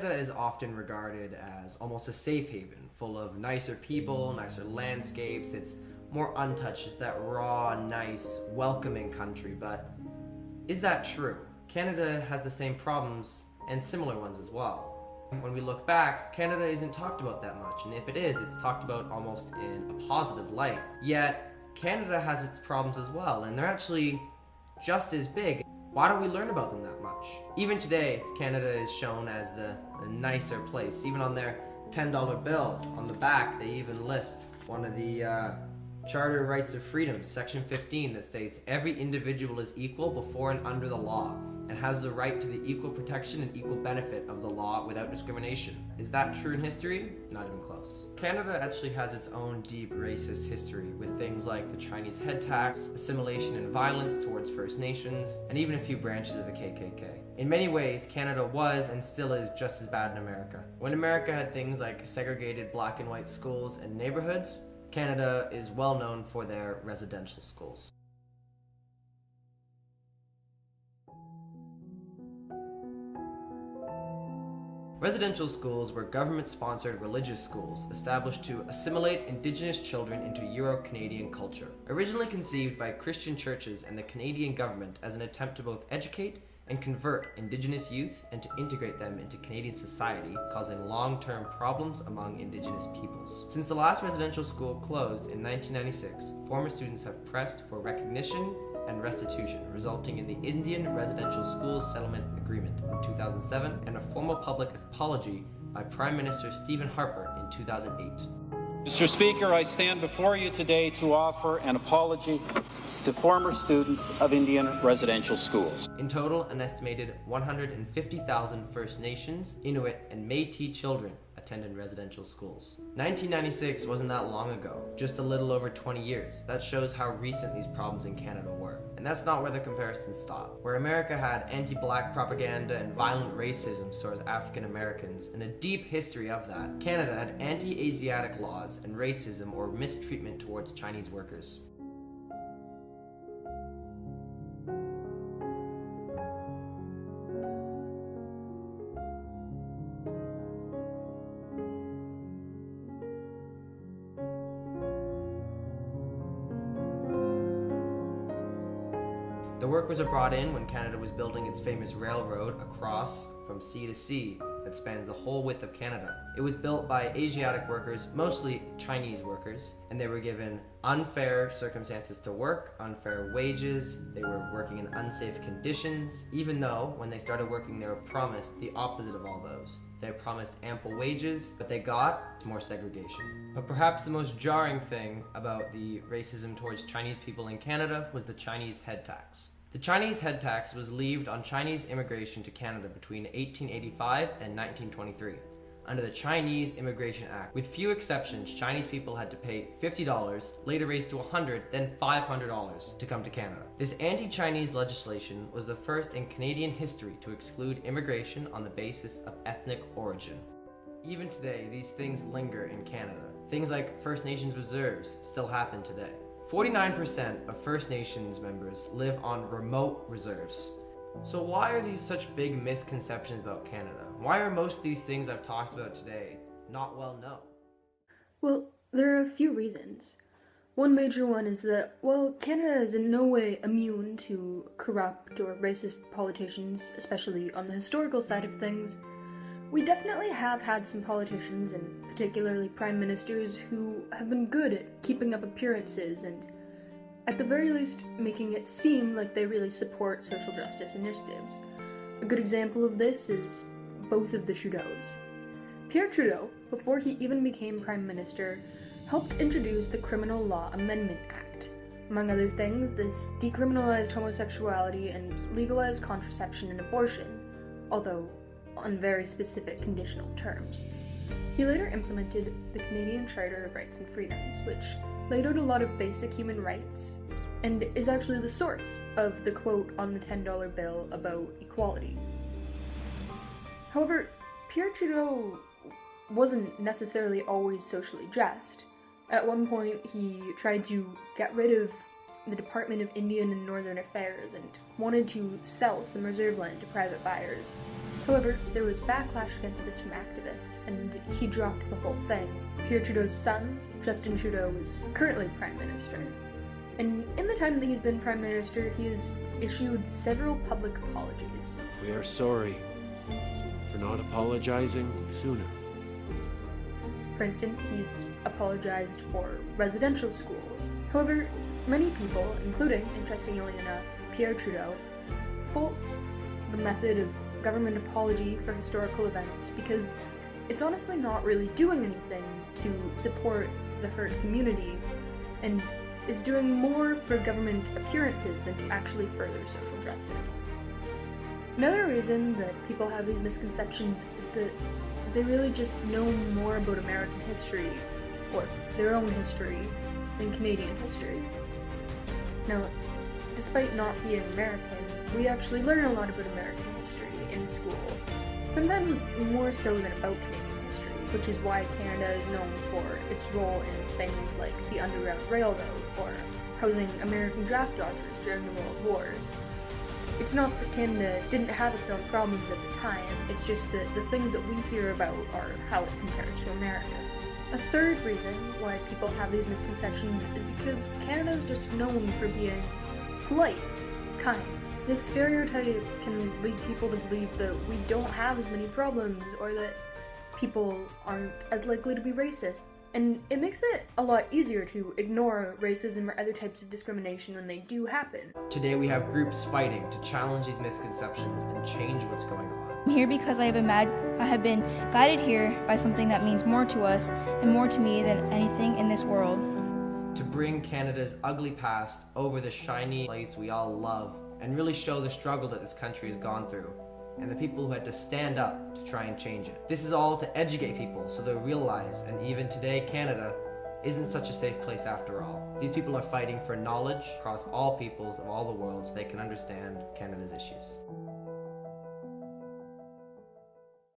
Canada is often regarded as almost a safe haven, full of nicer people, nicer landscapes. It's more untouched. It's that raw, nice, welcoming country. But is that true? Canada has the same problems and similar ones as well. When we look back, Canada isn't talked about that much, and if it is, it's talked about almost in a positive light. Yet, Canada has its problems as well, and they're actually just as big. Why don't we learn about them that much? Even today, Canada is shown as the nicer place. Even on their $10 bill, on the back, they even list one of the Charter Rights of Freedoms, Section 15, that states, "Every individual is equal before and under the law, and has the right to the equal protection and equal benefit of the law without discrimination." Is that true in history? Not even close. Canada actually has its own deep racist history, with things like the Chinese head tax, assimilation and violence towards First Nations, and even a few branches of the KKK. In many ways, Canada was and still is just as bad in America. When America had things like segregated black and white schools and neighborhoods, Canada is well known for their residential schools. Residential schools were government-sponsored religious schools established to assimilate Indigenous children into Euro-Canadian culture. Originally conceived by Christian churches and the Canadian government as an attempt to both educate and convert Indigenous youth and to integrate them into Canadian society, causing long-term problems among Indigenous peoples. Since the last residential school closed in 1996, former students have pressed for recognition and restitution, resulting in the Indian Residential Schools Settlement Agreement in 2007 and a formal public apology by Prime Minister Stephen Harper in 2008. Mr. Speaker, I stand before you today to offer an apology to former students of Indian residential schools. In total, an estimated 150,000 First Nations, Inuit, and Métis children attended residential schools. 1996 wasn't that long ago, just a little over 20 years. That shows how recent these problems in Canada were. And that's not where the comparisons stop. Where America had anti-black propaganda and violent racism towards African Americans and a deep history of that, Canada had anti-Asiatic laws and racism or mistreatment towards Chinese workers. The workers were brought in when Canada was building its famous railroad across from sea to sea that spans the whole width of Canada. It was built by Asiatic workers, mostly Chinese workers, and they were given unfair circumstances to work, unfair wages, they were working in unsafe conditions, even though when they started working they were promised the opposite of all those. They promised ample wages, but they got more segregation. But perhaps the most jarring thing about the racism towards Chinese people in Canada was the Chinese head tax. The Chinese head tax was levied on Chinese immigration to Canada between 1885 and 1923. Under the Chinese Immigration Act, with few exceptions, Chinese people had to pay $50, later raised to $100, then $500 to come to Canada. This anti-Chinese legislation was the first in Canadian history to exclude immigration on the basis of ethnic origin. Even today, these things linger in Canada. Things like First Nations reserves still happen today. 49% of First Nations members live on remote reserves. So why are these such big misconceptions about Canada? Why are most of these things I've talked about today not well known? Well, there are a few reasons. One major one is that, while Canada is in no way immune to corrupt or racist politicians, especially on the historical side of things, we definitely have had some politicians, and particularly prime ministers, who have been good at keeping up appearances and, at the very least, making it seem like they really support social justice initiatives. A good example of this is both of the Trudeaus. Pierre Trudeau, before he even became Prime Minister, helped introduce the Criminal Law Amendment Act. Among other things, this decriminalized homosexuality and legalized contraception and abortion, although on very specific conditional terms. He later implemented the Canadian Charter of Rights and Freedoms, which laid out a lot of basic human rights, and is actually the source of the quote on the $10 bill about equality. However, Pierre Trudeau wasn't necessarily always socially just. At one point, he tried to get rid of the Department of Indian and Northern Affairs and wanted to sell some reserve land to private buyers. However, there was backlash against this from activists, and he dropped the whole thing. Pierre Trudeau's son, Justin Trudeau, is currently Prime Minister. And in the time that he's been Prime Minister, he has issued several public apologies. We are sorry for not apologizing sooner. For instance, he's apologized for residential schools. However, many people, including, interestingly enough, Pierre Trudeau, fault the method of government apology for historical events because it's honestly not really doing anything to support the hurt community and is doing more for government appearances than to actually further social justice. Another reason that people have these misconceptions is that they really just know more about American history, or their own history, than Canadian history. Now, despite not being American, we actually learn a lot about American history in school, sometimes more so than about Canadian history, which is why Canada is known for its role in things like the Underground Railroad or housing American draft dodgers during the World Wars. It's not that Canada didn't have its own problems at the time, it's just that the things that we hear about are how it compares to America. A third reason why people have these misconceptions is because Canada is just known for being polite, kind. This stereotype can lead people to believe that we don't have as many problems or that people aren't as likely to be racist. And it makes it a lot easier to ignore racism or other types of discrimination when they do happen. Today we have groups fighting to challenge these misconceptions and change what's going on. I'm here because I have been guided here by something that means more to us and more to me than anything in this world. To bring Canada's ugly past over the shiny place we all love and really show the struggle that this country has gone through and the people who had to stand up to try and change it. This is all to educate people so they realize, and even today, Canada isn't such a safe place after all. These people are fighting for knowledge across all peoples of all the world so they can understand Canada's issues.